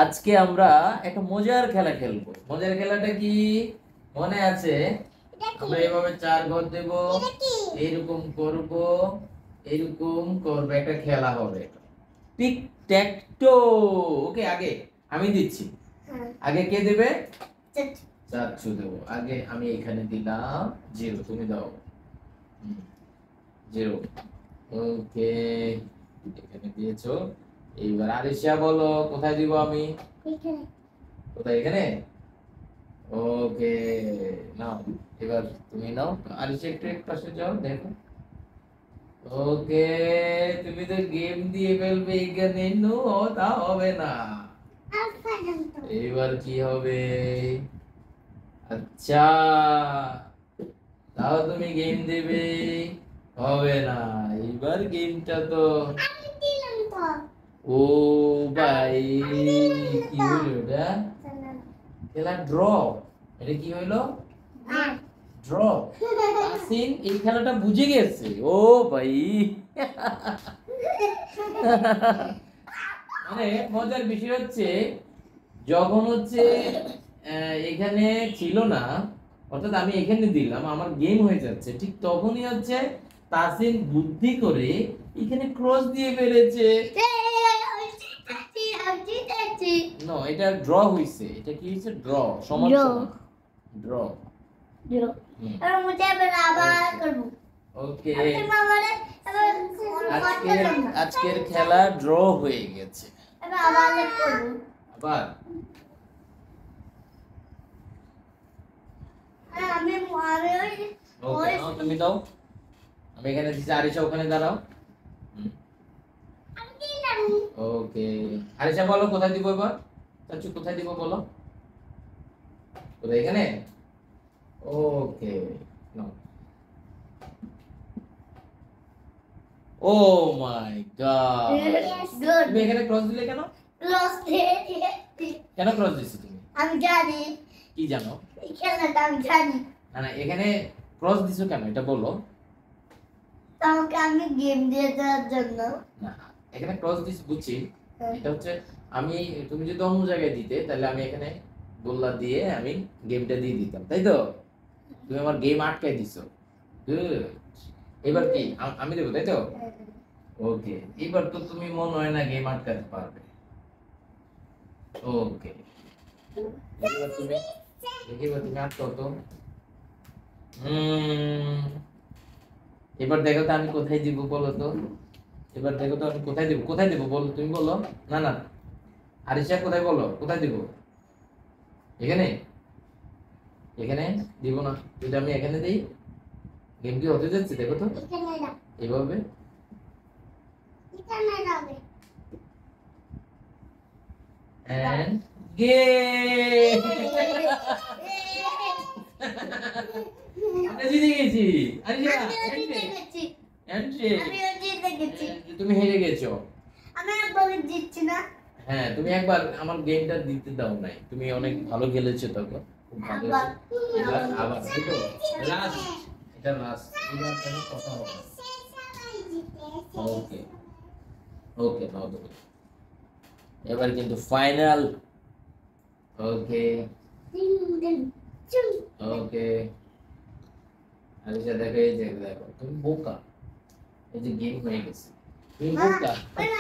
আজকে আমরা একটা মজার খেলা খেলবো। মজার খেলাটা কি মনে আছে? আমরা এভাবে চার ঘর দেব, এইরকম করব, এইরকম করব, একটা খেলা হবে টিক ট্যাক টো। ওকে, আগে আমি দিচ্ছি। আগে কে দেবে? চাচ্ছু দেবো। আগে আমি এখানে দিলাম 0, তুমি দাও 0। ওকে, এখানে দিয়েছো। এইবার আরিশা বলো কোথায় দিব আমি? এখানে। কোথায়? এখানে। ওকে, নাও। এবার তুমি নাও। আরিশা একটু এক পাশে যাও, দেখো। ওকে, তুমি তো গেম দিয়ে ফেলবে এখানে। নো, তা হবে না। এবার কি হবে? আচ্ছা, তাও তুমি গেম দেবে? হবে না। এবার গেমটা তো ও ভাই, কি হলো এটা? খেলা ড্র। এটা কি হইলো? ড্র। আসিন এই খেলাটা বুঝে গেছে। ও ভাই, মানে মজার বিষয় হচ্ছে যখন হচ্ছে এখানে ছিল না, অর্থাৎ আমি এখানে দিলাম, আমার গেম হয়ে যাচ্ছে, ঠিক তখনই হচ্ছে তাসিন বুদ্ধি করে এখানে ক্রস দিয়ে ফেলেছে। নো, এটা ড্র হইছে। এটা কি হইছে? ড্র, সমান সমান। ড্র। এবার মুঝে আবার করব। ওকে, আজকের খেলা ড্র হয়ে গেছে। এবার আবার করব। আবার আমি ওকে, নাও তুমি দাও। আমি এখানে দিছি, আরিশা ওখানে দাঁড়াও। ওকে, আরিশা বলো কোথায় দিব এবার? চাচু কোথায় দিব বলো? কোথায়? এখানে। ওকে, নাও। ও মাই গড, তুমি এখানে ক্রস দিলে কেন? কেন ক্রস দিছো তুমি? আমি জানি। কি জানো? এই খেলাটা আমি জানি। না না, এখানে ক্রস দিছো কেন এটা বলো। তোমাকে আমি গেম দিয়ে দেওয়ার জন্য। না, এখানে ক্রস দিছি বুঝছি। এটা হচ্ছে আমি, তুমি যদি অন্য জায়গায় দিতে তাহলে আমি এখানে গোল্লা দিয়ে আমি গেমটা দিয়ে দিতাম, তাই তো? তুমি আমার গেম আটকাই দিছো। গুড। এবার কি আমি দেবো, তাই তো? ওকে, এবার তো তুমি মনে হয় না গেম আটকাতে পারবে। ওকে, এবার তুমি এবার তুমি আটকাও তো। এবার দেখো তো আমি কোথায় দিব বলো তো। এবার দেখো তো আমি কোথায় দিব, কোথায় দিব বলো, তুমি বলো। না না, আরিশা কোথায় বলো, কোথায় দিব? এখানে। এখানে দিব না, যদি আমি এখানে দেই গেম কি হতে যাচ্ছে দেখো তো। এখানে দাও। এভাবে এখানে দাও। End game. আমরা জিতে গেছি। আরিশা, তুমি হেরে গেছো। আমি একবার জিতছি না। হ্যাঁ, তুমি একবার আমার গেমটা দিতে দাও নাই। তুমি অনেক ভালো খেলেছো তখন, খুব ভালো আবার। হয়েছে। এবার আবার দেখো, লাস্ট, এটা লাস্ট। এবার কোনো কথা হবে না। ওকে ওকে, নাও তুমি। এবার কিন্তু ফাইনাল। ওকে ওকে, আরিশা দেখো, এই যে দেখো, তুমি বোকা। এই যে গেম হয়ে গেছে, তুমি বোকা।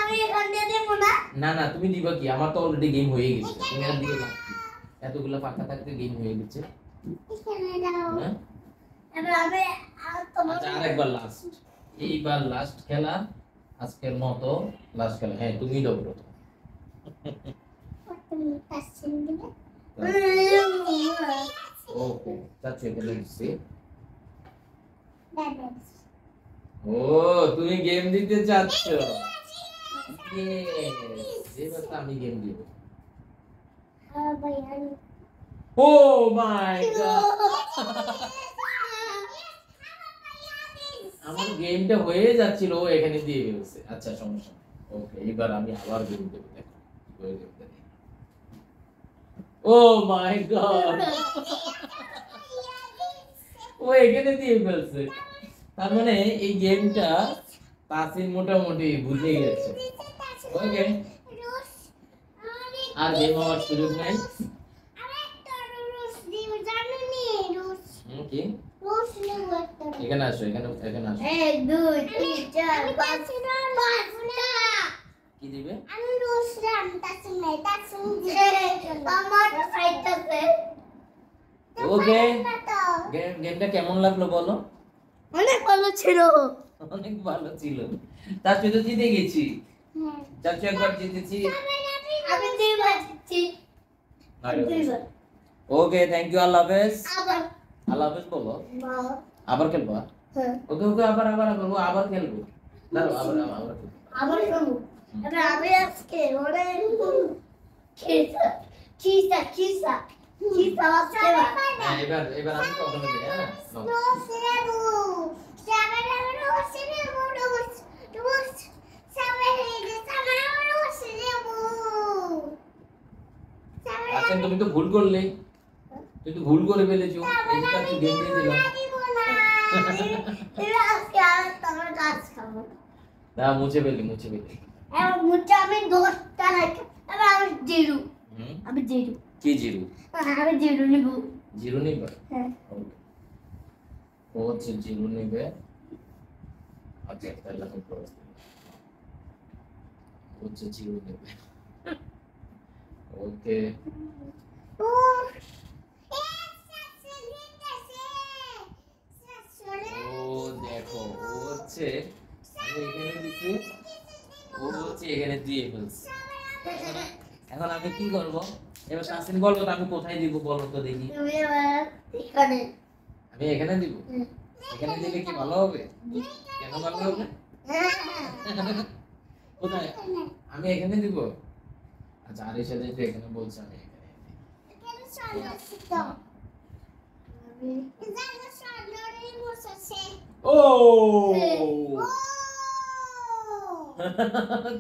আমি এখান দিয়ে দেবো না। না না, তুমি দিবা কি? আমার তো অলরেডি গেম হয়ে গেছে, তুমি আর দিয়ে লাভ কি? এতগুলো ফাঁকা থাকতে গেম হয়ে গেছে। এখানে দাও। হ্যাঁ, এবার আমি আচ্ছা আরেকবার লাস্ট, এইবার লাস্ট খেলা, আজকের মতো লাস্ট খেলা। হ্যাঁ, তুমি দাও প্রথম। ওকে, চাচ্ছি এখানে দিচ্ছি। ও, তুমি গেম দিতে চাচ্ছ? এবার তো আমি গেম দিব। ও মাই গড, আমার গেমটা হয়ে যাচ্ছিল, ও এখানে দিয়ে ফেলছে। আচ্ছা, সমস্যা নেই। ওকে, এবার আমি আবার গেম দেবো, দেখো কিভাবে গেমটা দিই। ও মাই গড, ও এখানে দিয়ে ফেলছে। তার মানে এই গেমটা তাসিন মোটামুটি বুঝে গেছে। ওকে, আর গেম হওয়ার সুযোগ নাই। কি এখানে আসো, এখানে এখানে আসো। 1 2 3 4 5 কি দিবে? আমার ফাইটাতে ওকে, গেমটা কেমন লাগলো বলো? অনেক ভালো ছিল। অনেক ভালো ছিল। তার সাথে জিতে গেছি, চাচু একবার জিতেছি। আমি দুইবার জিতছি। দুইবার। ওকে, থ্যাংক ইউ, আল্লাহ হাফেজ। আবার আল্লাহ হাফেজ বলো, বাবা আবার খেলবা। হ্যাঁ ওকে ওকে, আবার আবার আবার ও আবার খেলবো। দাঁড়াও, আবার আবার আবার খেলবো। আবার খাবো। এবার আমি আজকে ওরে খিসা খিসা খিসা খিসা আজকে হ্যাঁ, এবার এবার আমি কখনো দিই। হ্যাঁ, নাও। আচ্ছা, তুমি তো ভুল করলে, তুই তো ভুল করে ফেলেছো। এই যে চাচু গেম দিয়ে দিলাম। আজকে আর তোমার কাজ খাবো। না, মুছে ফেলি, মুছে ফেলি। এবার মুচে আমি 10টা রাখি। এবার আমি জিরো। হুম, আমি জিরো। কি জিরো? আমি জিরো নিব। জিরো নিবে? হ্যাঁ ওকে, ও হচ্ছে জিরো নিবে। আচ্ছা, তাহলে আমি ক্রস দিই। ও হচ্ছে জিরো নিবে। ওকে, ও ও দেখো, ও হচ্ছে আমি এখানে দিচ্ছি, ও হচ্ছে এখানে দিয়ে ফেলছে। এখন আমি কি করব? এবার তাসিন বলবো তো আমি কোথায় দিব, বলো তো দেখি। তুমি এবার এখানে আমি এখানে দিব? এখানে দিলে কি ভালো হবে? কেন ভালো হবে? কোথায়? আমি এখানে দিব? আচ্ছা, আর এর সাথে তো এখানে বলছে আমি এখানে ও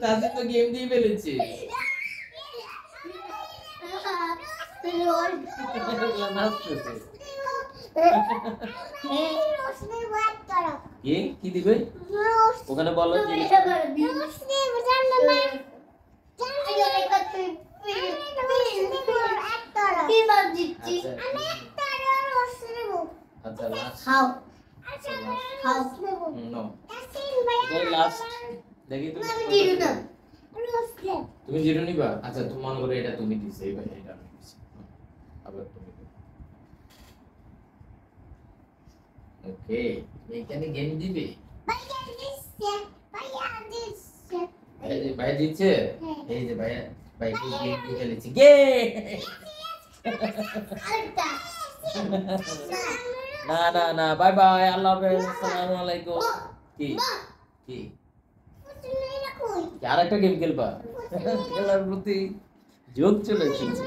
তাসিন তো গেম দিয়ে ফেলেছে। নাচতেছে। কি দিবে? ওখানে বলো যে আচ্ছা, লাস্ট খাও খাও নো, লাস্ট দেখি তুমি আমি জিরো না তুমি জিরো নিবা। আচ্ছা, তুমি মনে করে এটা তুমি দিছো, এবার এটা আমি দিছি। আবার তুমি ওকে, এইখানে গেম দিবে। এই যে ভাই দিচ্ছে, এই যে ভাই ভাই কি গেম দিয়ে খেলেছি। গে না না না, বাই বাই, আল্লাহ হাফেজ, আসসালামু আলাইকুম। কি কি আর একটা গেম খেলবা? খেলার প্রতি যোগ চলে এসেছে।